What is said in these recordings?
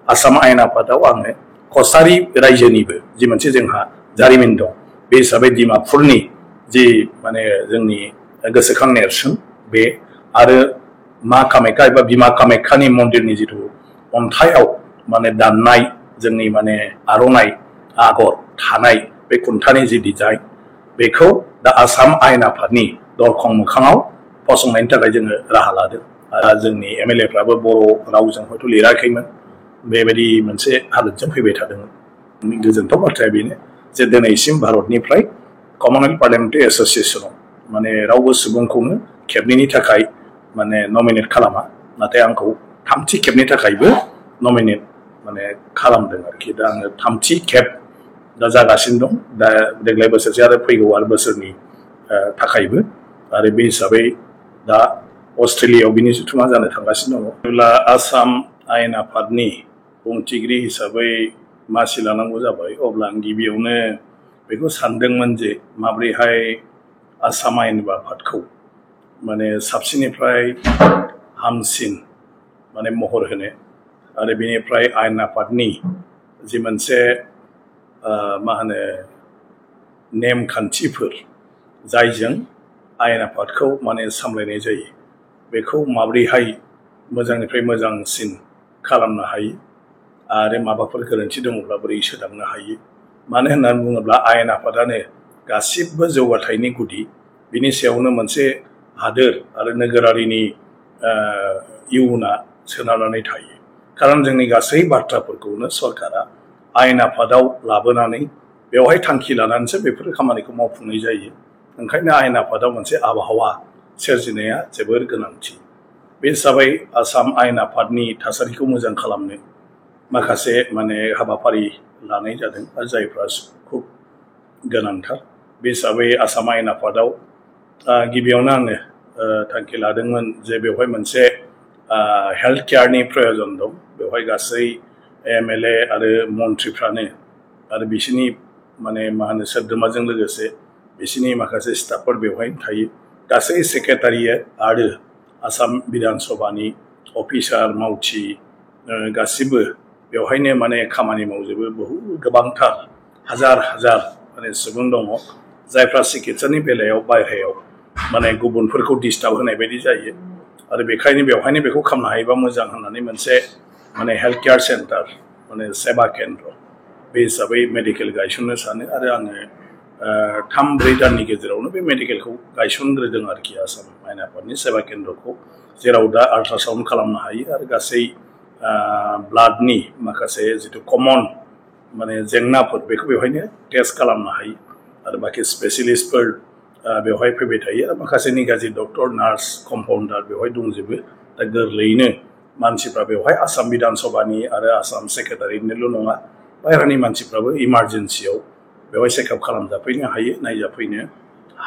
आसाम आयेन आफादाव आङो कसारि रायजोनिबो जि मोनसे जोंहा जारिमिन दं बे हिसाबै डिमापुरनि जि माने जोंनि गोसोखां नेरसोन बे आरो मा कामाख्या एबा बिमा कामाख्यानि मन्दिरनि जिथु अन्थाइआव माने दाननाय जोंनि माने आर'नाइ आगर थानाय बे खुन्थानि जि डिजाइन बेखौ दा आसाम आयेन आफादनि दरखं मोखाङाव फसंनायनि थाखाय जोङो राहा लादों आरो जोंनि एमएलएफ्राबो बर' रावजों हयथ' लिराखैमोन बेबायदि मोनसे हालोदजों फैबाय थादोंमोन गोजोनथाव बाथ्राया बेनो जे दिनैसिम भारतनिफ्राय कमनवेल्थ पार्लियामेन्टारि एस'सिएशनाव माने रावबो सुबुंखौनो खेबनैनि थाखाय माने नमिनेट खालामा नाथाय आंखौ थामथि खेबनि थाखायबो नमिनेट माने खालामदों आरोखि दा आङो थामथि खेब दा जागासिनो दं दा देग्लाय बोसोरसे आरो फैगौ आरो बोसोरनि थाखायबो आरो बे हिसाबै दा अस्ट्रेलियायाव बिनि जथुमा जानो थांगासिनो दङ जेब्ला आसाम आयेन आफादनि बुंथिगिरि हिसाबै मासि लानांगौ जाबाय अब्ला आं गिबियावनो बेखौ सानदोंमोन जे माब्रैहाय आसाम आयेन आफादखौ माने साबसिननिफ्राय हामसिन माने महर होनो आरो बेनिफ्राय आयेन आफादनि जि मोनसे मा होनो नेमखान्थिफोर जायजों आयेन आफादखौ माने सामलायनाय जायो बेखौ माब्रैहाय मोजांनिफ्राय मोजांसिन खालामनो हायो आरो माबाफोर गोरोन्थि दङब्ला बोरै सोदांनो हायो मानो होननानै बुङोब्ला आयेन आफादानो गासिबो जौगाथायनि गुदि बिनि सायावनो मोनसे हादोर आरो नोगोरारिनि इयुना सोनारनानै थायो खारन जोंनि गासै बाथ्राफोरखौनो सरकारा आयेन आफादाव लाबोनानै बेवहाय थांखि लानानैसो बेफोर खामानिखौ मावफुंनाय जायो ओंखायनो आयेन आफादाव मोनसे आबहावा सोरजिनाया जोबोर गोनांथि बे हिसाबै आसाम आयेन आफादनि थासारिखौ मोजां खालामनो माखासे माने हाबाफारि लानाय जादों आरो जायफ्रा खुब गोनांथार बे हिसाबै आसाम आयेन आफादाव गिबियावनो आङो थांखि लादोंमोन जे बेवहाय मोनसे हेल्थ केयारनि प्रयजन दं बेवहाय गासै एमएलए आरो मन्थ्रिफ्रानो आरो बिसोरनि माने मा होनो सोद्रोमाजों लोगोसे बिसोरनि माखासे स्टाफफोर बेवहाय थायो गासै सेक्रेटारियेट आरो आसाम बिधान सभानि अफिसार मावथि गासिबो बेवहायनो माने खामानि मावजोबो बहुद गोबांथार हाजार हाजार माने सुबुं दङ जायफ्रा सिकित्सानि बेलायाव बायह्रायाव माने गुबुनफोरखौ डिस्टार्ब होनाय बायदि जायो आरो बेखायनो बेवहायनो बेखौ खालामनो हायोबा मोजां होननानै मोनसे माने हेल्थ केयार सेन्टार माने सेबा केन्द्र बे हिसाबै मेडिकेल गायसननो सानो आरो आङो 3-4 दाननि गेजेरावनो बे मेडिकेलखौ गायसनग्रोदों आरोखि आसाम आयेन आफादनि सेबा केन्द्रखौ जेराव दा आल्ट्रासाउन्ड खालामनो हायो आरो गासै ब्लाडनि माखासे जिथु कमन माने जेंनाफोर बेखौ बेवहायनो टेस्ट खालामनो हायो आरो बाखि स्पेसियलिस्टफोर बेवहाय फैबाय थायो आरो माखासे निगाजि डक्टर नार्स कम्पाउन्डार बेवहाय दंजोबो दा गोरलैयैनो मानसिफ्रा बेवहाय आसाम बिधान सभानि आरो आसाम सेक्रेटारिनिल' नङा बायह्रानि मानसिफ्राबो इमारजेन्सियाव बेवहाय चेकआप खालामजाफैनो हायो नायजाफैनो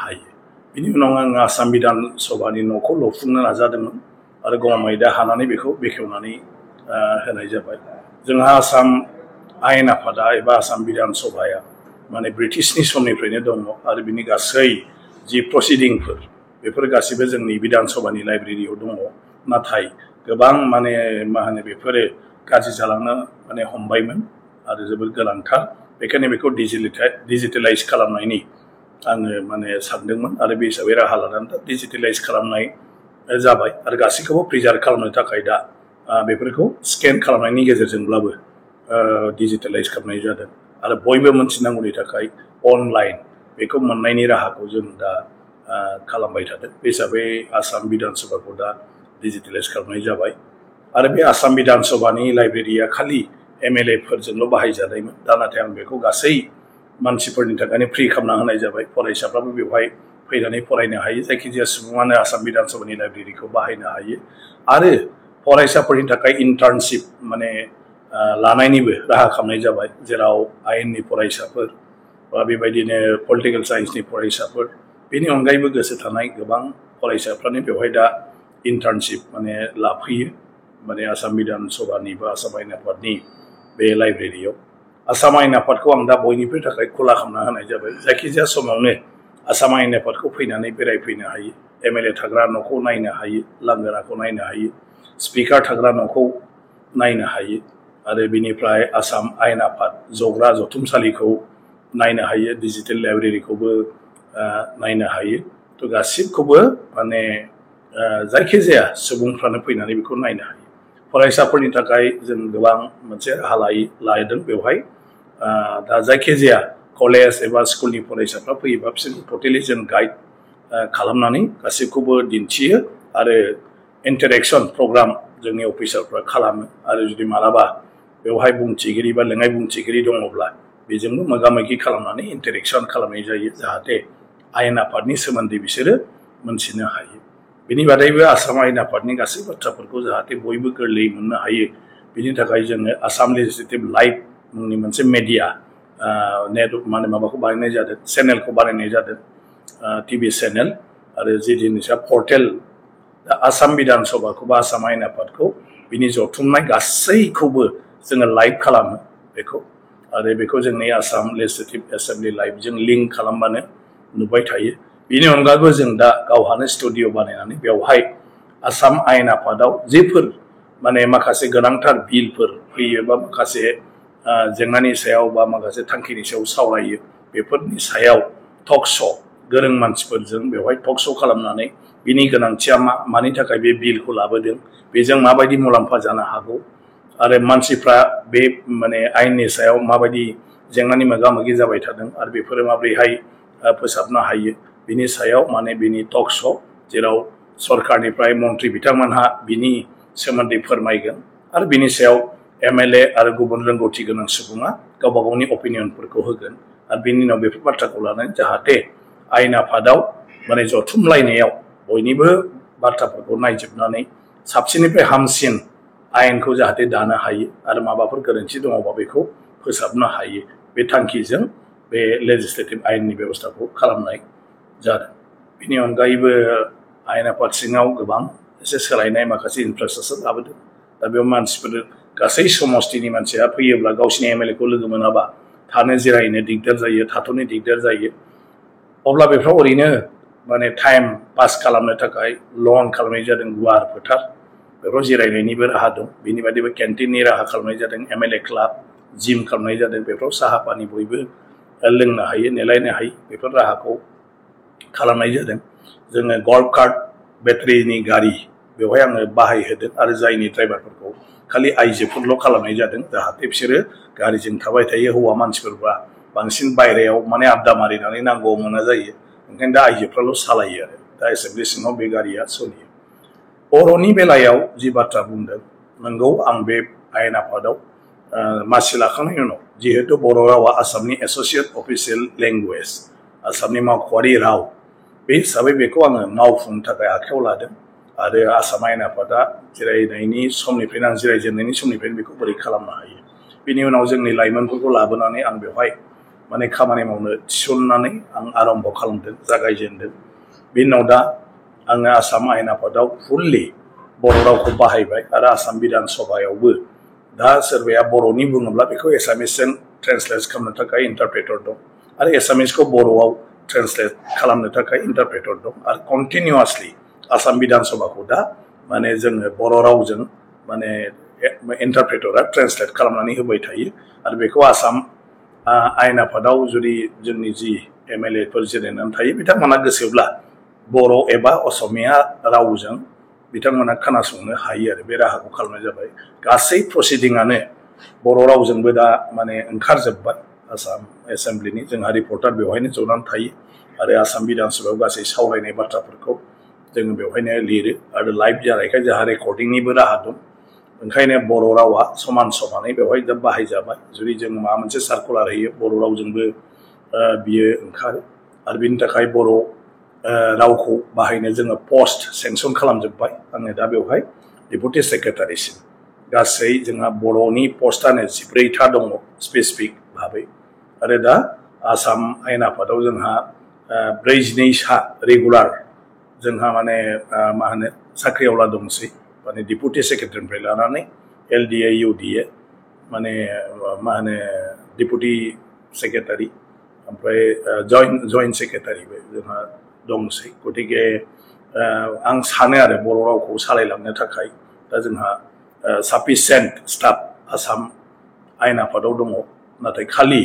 हायो बिनि उनाव आङो आसाम बिधान सभानि न'खौ लुफुंनो नाजादोंमोन आरो गमामायैनो हानानै बेखौ बेखेवनानै होनाय जाबाय जोंहा आसाम आयेन आफादा एबा आसाम बिधान सभाया माने ब्रिटिशनि समनिफ्रायनो दङ आरो बिनि गासै जि प्रसिडिंफोर बेफोर गासिबो जोंनि बिधान सभानि लाइब्रेरियाव दङ नाथाय गोबां माने मा होनो बेफोरो गाज्रि जालांनो माने हमबायमोन आरो जोबोद गोनांथार बेखायनो बेखौ डिजिटेलाइज खालामनायनि आङो माने सानदोंमोन आरो बे हिसाबै राहा लानानै दा डिजिटेलाइज खालामनाय जाबाय आरो गासैखौबो प्रिजार्भ खालामनो थाखाय दा बेफोरखौ स्केन खालामनायनि गेजेरजोंब्लाबो डिजिटेलाइज खालामनाय जादों आरो बयबो मोनथिनांगौनि थाखाय अनलाइन बेखौ मोननायनि राहाखौ जों दा खालामबाय थादों बे हिसाबै आसाम बिधान सभाखौ दा डिजिटेलाइज खालामनाय जाबाय आरो बे आसाम बिधान सभानि लाइब्रेरिया खालि एमएलए फोरजोंल' बाहायजानायमोन दा नाथाय आं बेखौ गासै मानसिफोरनि थाखायनो फ्रि खालामना होनाय जाबाय फरायसाफ्राबो बेवहाय फैनानै फरायनो हायो जायखिजाया सुबुङानो आसाम बिधान सभानि लाइब्रेरिखौ बाहायनो हायो आरो फरायसाफोरनि थाखाय इन्टार्नशिप माने लानायनिबो राहा खालामनाय जाबाय जेराव आयेननि फरायसाफोर बा बेबायदिनो पलिटिकेल साइन्सनि फरायसाफोर बेनि अनगायैबो गोसो थानाय गोबां फरायसाफ्रानो बेवहाय दा इन्टार्नशिप माने लाफैयो माने आसाम बिधान सभानि बा आसाम आयेन आफादनि बे लाइब्रेरियाव आसाम आयेन आफादखौ आं दा बयनिबो थाखाय खुला खालामना होनाय जाबाय जायखिजाया समावनो आसाम आयेन आफादखौ फैनानै बेरायफैनो हायो एमएलए थाग्रा न'खौ नायनो हायो लांगोनाखौ नायनो हायो स्पिकार थाग्रा न'खौ नायनो हायो आरो बिनिफ्राय आसाम आयेन आफाद जग्रा जथुमसालिखौ नायनो हायो डिजिटेल लाइब्रेरिखौबो नायनो हायो थ' गासिबखौबो माने जायखिजाया सुबुंफ्रानो फैनानै बेखौ नायनो हायो फरायसाफोरनि थाखाय जों गोबां मोनसे राहा लादों बेवहाय दा जायखिजाया कलेज एबा स्कुलनि फरायसाफ्रा फैयोबा बिसोरखौ टटेलि जों गाइड खालामनानै गासिबखौबो दिन्थियो आरो इन्टारेक्सन प्रग्राम जोंनि अफिसारफ्रा खालामो आरो जुदि मालाबा बेवहाय बुंथिगिरि बा लेङाइ बुंथिगिरि दङब्ला बेजोंबो मोगा-मोगि खालामनानै इन्टारेक्सन खालामनाय जायो जाहाथे आयेन आफादनि सोमोन्दै बिसोरो मोनथिनो हायो बेनि बादैबो आसाम आयेन आफादनि गासै बाथ्राफोरखौ जाहाथे बयबो गोरलैयै मोननो हायो बिनि थाखाय जोङो आसाम लेजिस्लेटिभ लाइभ मुंनि मोनसे मेडिया नेट माने माबाखौ बानायनाय जादों चेनेलखौ बानायनाय जादों टिभि चेनेल आरो जि जिनिसा पर्टेल आसाम बिधान सभाखौ बा आसाम आयेन आफादखौ बिनि जथुमनाय गासैखौबो जोङो लाइभ खालामो बेखौ आरो बेखौ जोंनि आसाम लेजिस्लेटिभ एसेम्बलि लाइभजों लिंक खालामबानो नुबाय थायो बेनि अनगायैबो जों दा गावहानो स्टुडिअ बानायनानै बेवहाय आसाम आयेन आफादाव जेफोर माने माखासे गोनांथार बिलफोर फैयो बा माखासे जेंनानि सायाव बा माखासे थांखिनि सायाव सावरायो बेफोरनि सायाव टक श' गोरों मानसिफोरजों बेवहाय टक श' खालामनानै बिनि गोनांथिया मानि थाखाय बे बिलखौ लाबोदों बेजों माबायदि मुलाम्फा जानो हागौ आरो मानसिफ्रा बे माने आयेननि सायाव माबायदि जेंनानि मोगा-मोगि जाबाय थादों आरो बेफोरो माबोरैहाय फोसाबनो हायो बिनि सायाव माने बिनि टक श' जेराव सरकारनिफ्राय मन्थ्रि बिथांमोनहा बिनि सोमोन्दै फोरमायगोन आरो बिनि सायाव MLA आरो गुबुन रोंगौथि गोनां सुबुङा गावबा गावनि अपिनियनफोरखौ होगोन आरो बिनि उनाव बेफोर बाथ्राखौ लानानै जाहाथे आयेन आफादाव माने जथुमलायनायाव बयनिबो बाथ्राफोरखौ नायजोबनानै साबसिननिफ्राय हामसिन आयेनखौ जाहाथे दानो हायो आरो माबाफोर गोरोन्थि दङबा बेखौ फोसाबनो हायो बे थांखिजों बे लेजिस्लेटिभ आयेननि बेबस्थाखौ खालामनाय जादों बेनि अनगायैबो आयेन आफाद सिङाव गोबां एसे सोलायनाय माखासे इनफ्रास्ट्राक्चार लाबोदों दा बेयाव मानसिफोर गासै समस्तिनि मानसिया फैयोब्ला गावसिनि MLA खौ लोगो मोनाबा थानो जिरायनो दिगदार जायो थाथ'नो दिगदार जायो अब्ला बेफ्राव ओरैनो माने टाइम पास खालामनो थाखाय लन खालामनाय जादों गुवार फोथार बेफोराव जिरायनायनिबो राहा दं बेनि बादैबो केन्टिननि राहा खालामनाय जादों MLA क्लाब जिम खालामनाय जादों बेफोराव साहा पानि बयबो लोंनो हायो नेलायनो हायो बेफोर राहाखौ खालामनाय जादों जोङो गल्फ कार्ट बेटारिनि गारि बेवहाय आङो बाहायहोदों आरो जायनि ड्राइभारफोरखौ खालि आइजोफोरल' खालामनाय जादों जाहाथे बिसोरो गारिजों थाबाय थायो हौवा मानसिफोरबा बांसिन बायरायाव माने आड्डा मारिनानै नांगौ मोना जायो ओंखायनो दा आइजोफ्राल' सालायो आरो दा एसेम्बलि सिङाव बे गारिया सोलियो बर'नि बेलायाव जि बाथ्रा बुंदों नंगौ आं बे आयेन आफादाव मासि लाखांनायनि उनाव जिहेतु बर' रावा आसामनि एस'सियेट अफिसियेल लेंगुवेज आसामनि मावख'आरि राव बे हिसाबै बेखौ आङो मावफुंनो थाखाय आखायाव लादों आरो आसाम आयेन आफादा जिरायनायनि समनिफ्रायनो आं जिरायजेननायनि समनिफ्रायनो बेखौ बोरै खालामनो हायो बिनि उनाव जोंनि लाइमोनफोरखौ लाबोनानै आं बेवहाय माने खामानि मावनो थिसननानै आं आरम्भ खालामदों जागायजेनदों बिनि उनाव दा आङो आसाम आयेन आफादाव फुल्लि बर' रावखौ बाहायबाय आरो आसाम बिधान सभायावबो दा सोरबाया बर'नि बुङोब्ला बेखौ एसामिसजों ट्रेन्सलेट खालामनो थाखाय इन्टारप्रेटर दं आरो एसामिसखौ बर'आव ट्रेन्सलेट खालामनो थाखाय इन्टारप्रेटर दं आरो कन्टिनिउवासलि आसाम बिधान सभाखौ दा माने जोङो बर' रावजों माने इन्टारप्रेटरा ट्रेन्सलेट खालामनानै होबाय थायो आरो बेखौ आसाम आयेन आफादाव जुदि जोंनि जि MLA फोर जिरायनानै थायो बिथांमोना गोसोब्ला बर' एबा असमिया रावजों बिथांमोना खोनासंनो हायो आरो बे राहाखौ खालामनाय जाबाय गासै प्रसिडिंआनो बर' रावजोंबो दा माने ओंखारजोब्बाय आसाम एसेम्बलिनि जोंहा रिपर्टार बेवहायनो जनानै थायो आरो आसाम बिधान सभायाव गासै सावरायनाय बाथ्राफोरखौ जोङो बेवहायनो लिरो आरो लाइभ जानायखाय जोंहा रेकर्डिंनिबो राहा दं ओंखायनो बर' रावा समान समानै बेवहाय दा बाहायजाबाय जुदि जों माबा मोनसे सार्कुलार होयो बर' रावजोंबो बियो ओंखारो आरो बिनि थाखाय बर' रावखौ बाहायनो जोङो पस्ट सेंसन खालामजोब्बाय आङो दा बेवहाय डेपुटि सेक्रेटारिसिम गासै जोंहा बर'नि पस्टआनो 14था दङ स्पेसिफिक भाबै आरो दा आसाम आयेन आफादाव जोंहा 42सा रेगुलार जोंहा माने मा होनो साख्रिआवला दंसै माने डेपुटि सेक्रेटारिनिफ्राय लानानै LDA UDA माने मा होनो डेपुटि सेक्रेटारि ओमफ्राय जइन्ट सेक्रेटारिबो जोंहा दंसै गतिके आं सानो आरो बर' रावखौ सालायलांनो थाखाय दा जोंहा साफिसियेन्ट स्टाफ आसाम आयेन आफादाव दङ नाथाय खालि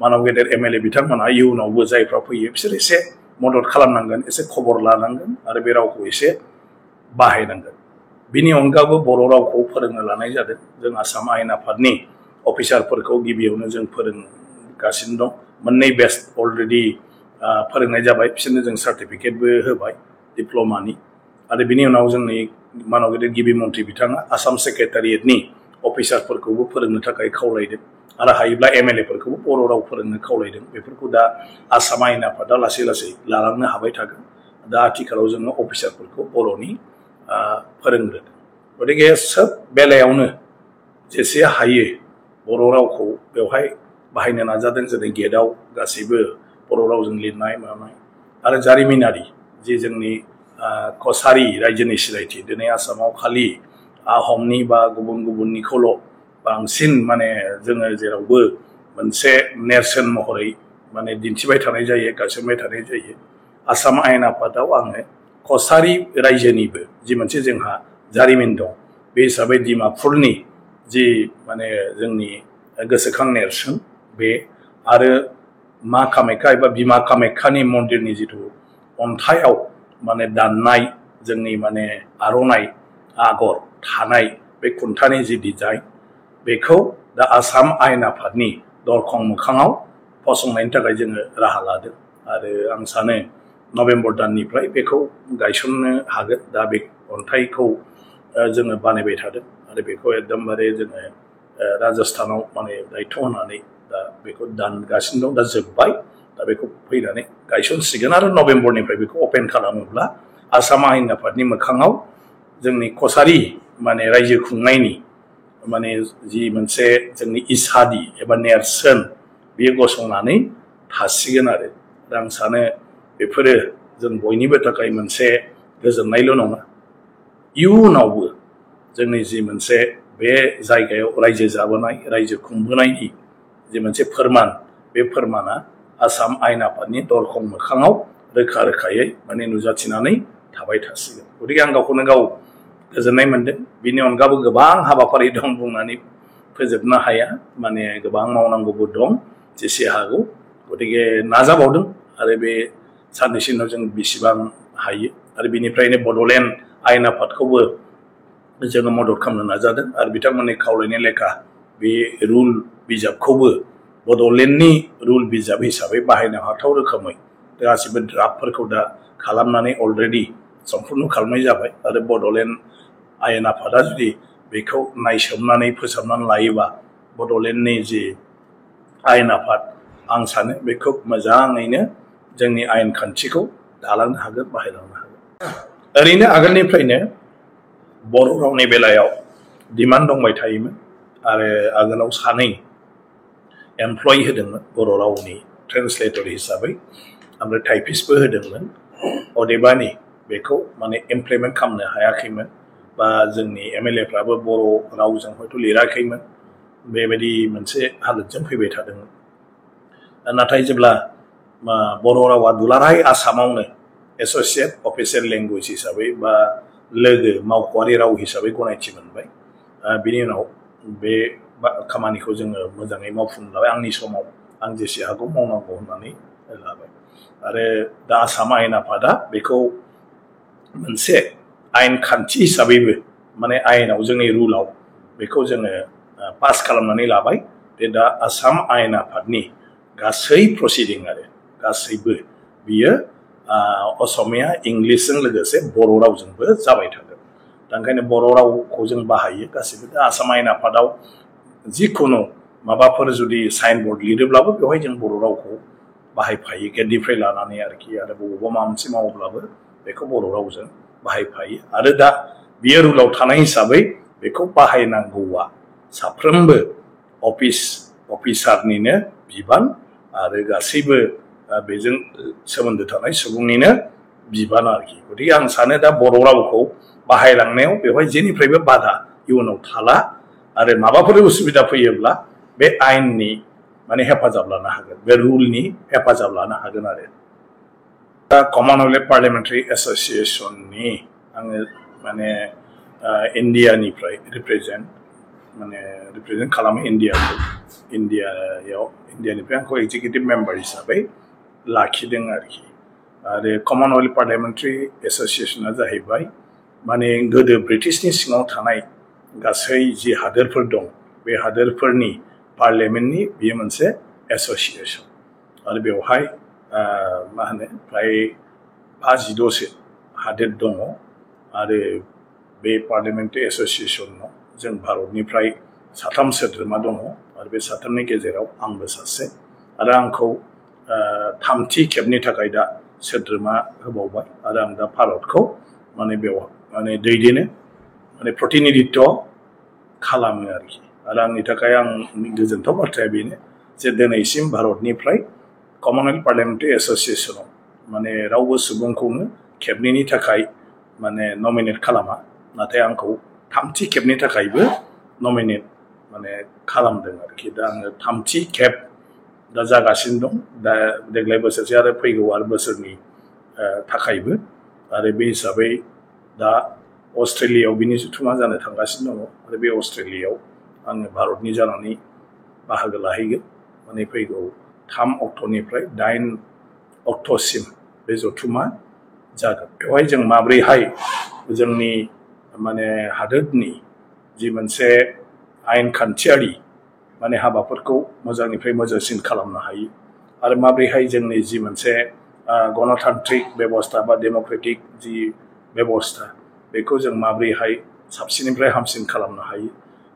मानव गेदेर MLA बिथांमोना इयुनावबो जायफ्रा फैयो बिसोर एसे मदद खालामनांगोन एसे खबर लानांगोन आरो बे रावखौ एसे बाहायनांगोन बिनि अनगाबो बर' रावखौ फोरोंनो लानाय जादों जों आसाम आयेन आफादनि अफिसारफोरखौ गिबियावनो जों फोरोंगासिनो दं मोननै बेस्ट अलरेडि फोरोंनाय जाबाय बिसोरनो जों सार्टिफिकेटबो होबाय डिप्ल'मानि आरो बिनि उनाव जोंनि मानव गेदेर गिबि मन्थ्रि बिथाङा आसाम सेक्रेटारियेटनि अफिसारफोरखौबो फोरोंनो थाखाय खावलायदों आरो हायोब्ला MLA फोरखौबो बर' राव फोरोंनो खावलायदों बेफोरखौ दा आसाम आयेन आफादा लासै लासै लालांनो हाबाय थागोन दा आथिखालाव जोङो अफिसारफोरखौ बर'नि फोरोंग्रोदों गतिके सोब बेलायावनो जेसे हायो बर' रावखौ बेवहाय बाहायनो नाजादों जेरै गेटआव गासैबो बर' रावजों लिरनाय मानाय आरो जारिमिनारि जे जोंनि कसारि रायजोनि सिनायथि दिनै आसामाव खालि आहमनि बा गुबुननिखौल' बांसिन माने जोङो जेरावबो मोनसे नेरसोन महरै माने दिन्थिबाय थानाय जायो गायसनबाय थानाय जायो आसाम आयेन आफादाव आङो कसारि रायजोनिबो जि मोनसे जोंहा जारिमिन दं बे हिसाबै डिमापुरनि जि माने जोंनि गोसोखां नेरसोन बे आरो मा कामाख्या एबा बिमा कामाख्यानि मन्दिरनि जिथु अन्थाइयाव माने दाननाय जोंनि माने आर'नाइ आगर थानाय बे खुन्थानि जि डिजाइन बेखौ दा आसाम आयेन आफादनि दरखं मोखाङाव फसंनायनि थाखाय जोङो राहा लादों आरो आं सानो नभेम्बर दाननिफ्राय बेखौ गायसननो हागोन दा बे अन्थाइखौ जोङो बानायबाय थादों आरो बेखौ एकदमबारे जोङो राजस्थानाव माने दायथ' होनानै दा बेखौ दानगासिनो दं दा जोब्बाय दा बेखौ फैनानै गायसनसिगोन आरो नभेम्बरनिफ्राय बेखौ अपेन खालामोब्ला आसाम आयेन आफादनि मोखाङाव जोंनि कसारि माने रायजो खुंनायनि माने जि मोनसे जोंनि इसादि एबा नेरसोन बेयो गसंनानै थासिगोन आरो आं सानो बेफोरो जों बयनिबो थाखाय मोनसे गोजोननायल' नङा इयुनावबो जोंनि जि मोनसे बे जायगायाव रायजो जाबोनाय रायजो खुंबोनायनि जि मोनसे फोरमान बे फोरमाना आसाम आयेन आफादनि दरखं मोखाङाव रोखा रोखायै माने नुजाथिनानै थाबाय थासिगोन गतिके आं गावखौनो गाव गोजोननाय मोनदों बिनि अनगाबो गोबां हाबाफारि दं बुंनानै फोजोबनो हाया माने गोबां मावनांगौबो दं जेसे हागौ गतिके नाजाबावदों आरो बे साननैसो उनाव जों बेसेबां हायो आरो बिनिफ्रायनो बड'लेण्ड आयेन आफादखौबो जोङो मदद खालामनो नाजादों आरो बिथांमोननि खावलायनाय लेखा बे रुल बिजाबखौबो बड'लेण्डनि रुल बिजाब हिसाबै बाहायनो हाथाव रोखोमै गासिबो ड्राफ्टफोरखौ दा खालामनानै अलरेडि सम्पुर्ण खालामनाय जाबाय आरो बड'लेण्ड आयेन आफादा जुदि बेखौ नायसोमनानै फोसाबनानै लायोबा बड'लेण्डनि जि आयेन आफाद आं सानो बेखौ मोजाङैनो जोंनि आयेन खान्थिखौ दालांनो हागोन बाहायलांनो हागोन ओरैनो आगोलनिफ्रायनो बर' रावनि बेलायाव डिमान्ड दंबाय थायोमोन आरो आगोलाव सानै एमप्लय होदोंमोन बर' रावनि ट्रेन्सलेटर हिसाबै ओमफ्राय टाइपिस्टबो होदोंमोन अदेबानि बेखौ माने इमप्लिमेन्ट खालामनो हायाखैमोन बा जोंनि MLA-फ्राबो बर' रावजों हयथ' लिराखैमोन बेबायदि मोनसे हालोदजों फैबाय थादोंमोन नाथाय जेब्ला बर' रावा दुलाराय आसामावनो एस'सियेट अफिसियेल लेंगुवेज हिसाबै बा लोगो मावख'आरि राव हिसाबै गनायथि मोनबाय बिनि उनाव बे खामानिखौ जोङो मोजाङै मावफुंनो लाबाय आंनि समाव आं जेसे हागौ मावनांगौ होननानै लाबाय आरो दा आसाम आयेन आफादा बेखौ मोनसे आयेन खान्थि हिसाबैबो माने आयेनाव जोंनि रुलाव बेखौ जोङो पास खालामनानै लाबाय बे दा आसाम आयेन आफादनि गासै प्रसिडिं आरो गासैबो बियो असमिया इंलिसजों लोगोसे बर' रावजोंबो जाबाय थागोन दा ओंखायनो बर' रावखौ जों बाहायो गासैबो दा आसाम आयेन आफादाव जिखुनु माबाफोर जुदि साइन बर्ड लिरोब्लाबो बेवहाय जों बर' रावखौ बाहायफायो गेटनिफ्राय लानानै आरोखि आरो बबेबा माबा मोनसे मावोब्लाबो बेखौ बर' रावजों बाहायफायो आरो दा बियो रुलाव थानाय हिसाबै बेखौ बाहायनांगौआ साफ्रोमबो अफिसारनिनो बिबान आरो गासैबो बेजों सोमोन्दो थानाय सुबुंनिनो बिबान आरोखि गतिके आं सानो दा बर' रावखौ बाहायलांनायाव बेवहाय जेनिफ्रायबो बाधा इयुनाव थाला आरो माबाफोर उसुबिदा फैयोब्ला बे आयेननि माने हेफाजाब लानो हागोन बे रुलनि हेफाजाब लानो हागोन आरो दा कमनवेल्थ पार्लियामेन्टारि एस'सिएशननि आङो माने इन्डियानिफ्राय रिप्रेजेन्ट माने रिप्रेजेंट खालामो इन्डियानिफ्राय आंखौ एग्जिकिउटिभ मेम्बार हिसाबै लाखिदों आरोखि आरो कमनवेल्थ पार्लियामेन्टारि एस'सिएशना जाहैबाय माने गोदो ब्रिटिशनि सिङाव थानाय गासै जि हादोरफोर दं बे हादोरफोरनि पार्लियामेन्टनि बेयो मोनसे एस'सिएशन आरो बेवहाय मा होनो फ्राय 56 हादोर दङ आरो बे पार्लियामेन्टारि एस'सिएशनाव जों भारतनिफ्राय 3 सोद्रोमा दङ आरो बे 3नि गेजेराव आंबो सासे आरो आंखौ 3थि खेबनि थाखाय दा सोद्रोमा होबावबाय आरो आं दा भारतखौ माने बेयाव माने दैदेनो माने प्रतिनिधित्व खालामो आरोखि आरो आंनि थाखाय आंनि गोजोनथाव बाथ्राया बेनो जे दिनैसिम भारतनिफ्राय कमनवेल्थ पार्लियामेन्टारि एस'सिएशनाव माने रावबो सुबुंखौनो खेबनैनि थाखाय माने नमिनेट खालामा नाथाय आंखौ 3थि खेबनि थाखायबो नमिनेट माने खालामदों आरोखि दा आङो 3थि खेब दा जागासिनो दं दा देग्लाय बोसोरसे आरो फैगौ आरो बोसोरनि थाखायबो आरो बे हिसाबै दा अस्ट्रेलियायाव बिनि जथुमा जानो थांगासिनो दङ आरो बे अस्ट्रेलियायाव आङो भारतनि जानानै बाहागो लाहैगोन माने फैगौ 3 अक्ट'निफ्राय 8 अक्ट'सिम बे जथुमा जागोन बेवहाय जों माब्रैहाय जोंनि माने हादोरनि जि मोनसे आयेन खान्थियारि माने हाबाफोरखौ मोजांनिफ्राय मोजांसिन खालामनो हायो आरो माब्रैहाय जोंनि जि मोनसे गणतान्त्रिक बेबस्था बा डेम'क्रेटिक जि बेबस्था बेखौ जों माब्रैहाय साबसिननिफ्राय हामसिन खालामनो हायो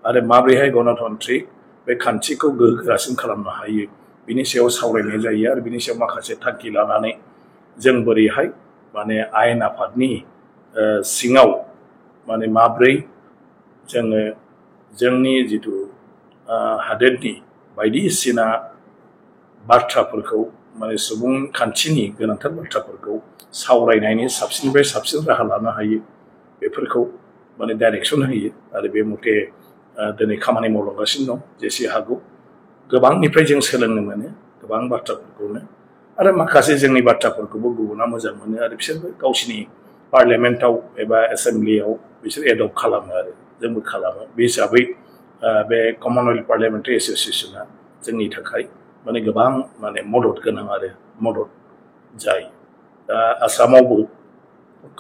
आरो माब्रैहाय गणतान्त्रिक बे खान्थिखौ गोग्गोरासिन खालामनो हायो बिनि सायाव सावरायनाय जायो आरो बिनि सायाव माखासे थांखि लानानै जों बोरैहाय माने आयेन आफादनि सिङाव माने माब्रै जोङो जोंनि जिथु हादोरनि बायदिसिना बाथ्राफोरखौ माने सुबुंखान्थिनि गोनांथार बाथ्राफोरखौ सावरायनायनि साबसिननिफ्राय साबसिन राहा लानो हायो बेफोरखौ माने डाइरेक्सन होयो आरो बे मथे दिनै खामानि मावलांगासिनो दं जेसे हागौ गोबांनिफ्राय जों सोलोंनो मोनो गोबां बाथ्राफोरखौनो आरो माखासे जोंनि बाथ्राफोरखौबो गुबुना मोजां मोनो आरो बिसोरबो गावसिनि पार्लियामेन्टआव एबा एसेम्ब्लियाव बिसोर एडप्ट खालामो आरो जोंबो खालामो बे हिसाबै बे कमनवेल्थ पार्लियामेन्टारि एस'सिएशना जोंनि थाखाय माने गोबां माने मदद गोनां आरो मदद जायो दा आसामावबो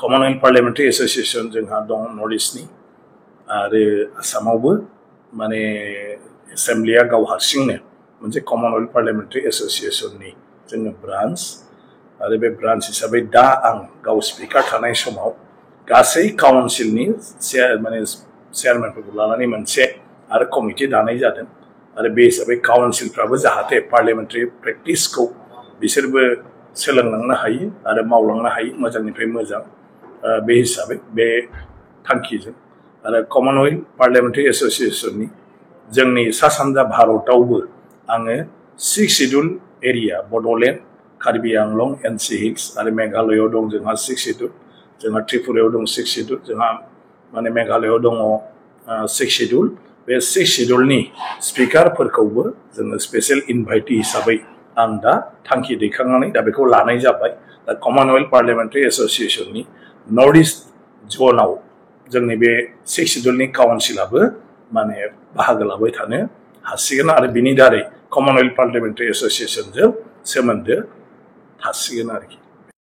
कमनवेल्थ पार्लियामेन्टारि एस'सिएशन जोंहा दं नर्थ इस्टनि आरो आसामावबो माने एसेम्ब्लिया गाव हारसिंनो मोनसे कमनवेल्थ पार्लियामेन्टारि एस'सिएशननि जोङो ब्रान्स आरो बे ब्रान्स हिसाबै दा आं गाव स्पिकार थानाय समाव गासै काउन्सिलनि माने चेयारमेनफोरखौ लानानै मोनसे आरो कमिटि दानाय जादों आरो बे हिसाबै काउन्सिलफ्राबो जाहाथे पार्लियामेन्टारि प्रेक्टिसखौ बिसोरबो सोलोंलांनो हायो आरो मावलांनो हायो मोजांनिफ्राय मोजां बे हिसाबै बे थांखिजों आरो कमनवेल्थ पार्लियामेन्टारि एस'सिएशननि जोंनि सा सानजा भारतावबो आङो 6 शिड्युल एरिया बड'लेण्ड कार्बि आंलं एनसि हिल्स आरो मेघालयआव दं जोंहा 6 शिड्युल जोंहा त्रिपुरायाव दं 6 शिड्युल जोंहा माने मेघालयआव दङ 6 शिड्युल बे 6 शिड्युलनि स्पिकारफोरखौबो जोङो स्पेसियेल इनभाइटि हिसाबै आं दा थांखि दैखांनानै दा बेखौ लानाय जाबाय दा कमनवेल्थ पार्लियामेन्टारि एस'सिएशननि नर्थ इस्ट जनाव जोंनि बे 6 शिड्युलनि काउन्सिलाबो माने बाहागो लाबाय थानो हासिगोन आरो बिनि दारै कमनवेल्थ पार्लियामेन्टारि एस'सिएशनजों सोमोन्दो थासिगोन आरोखि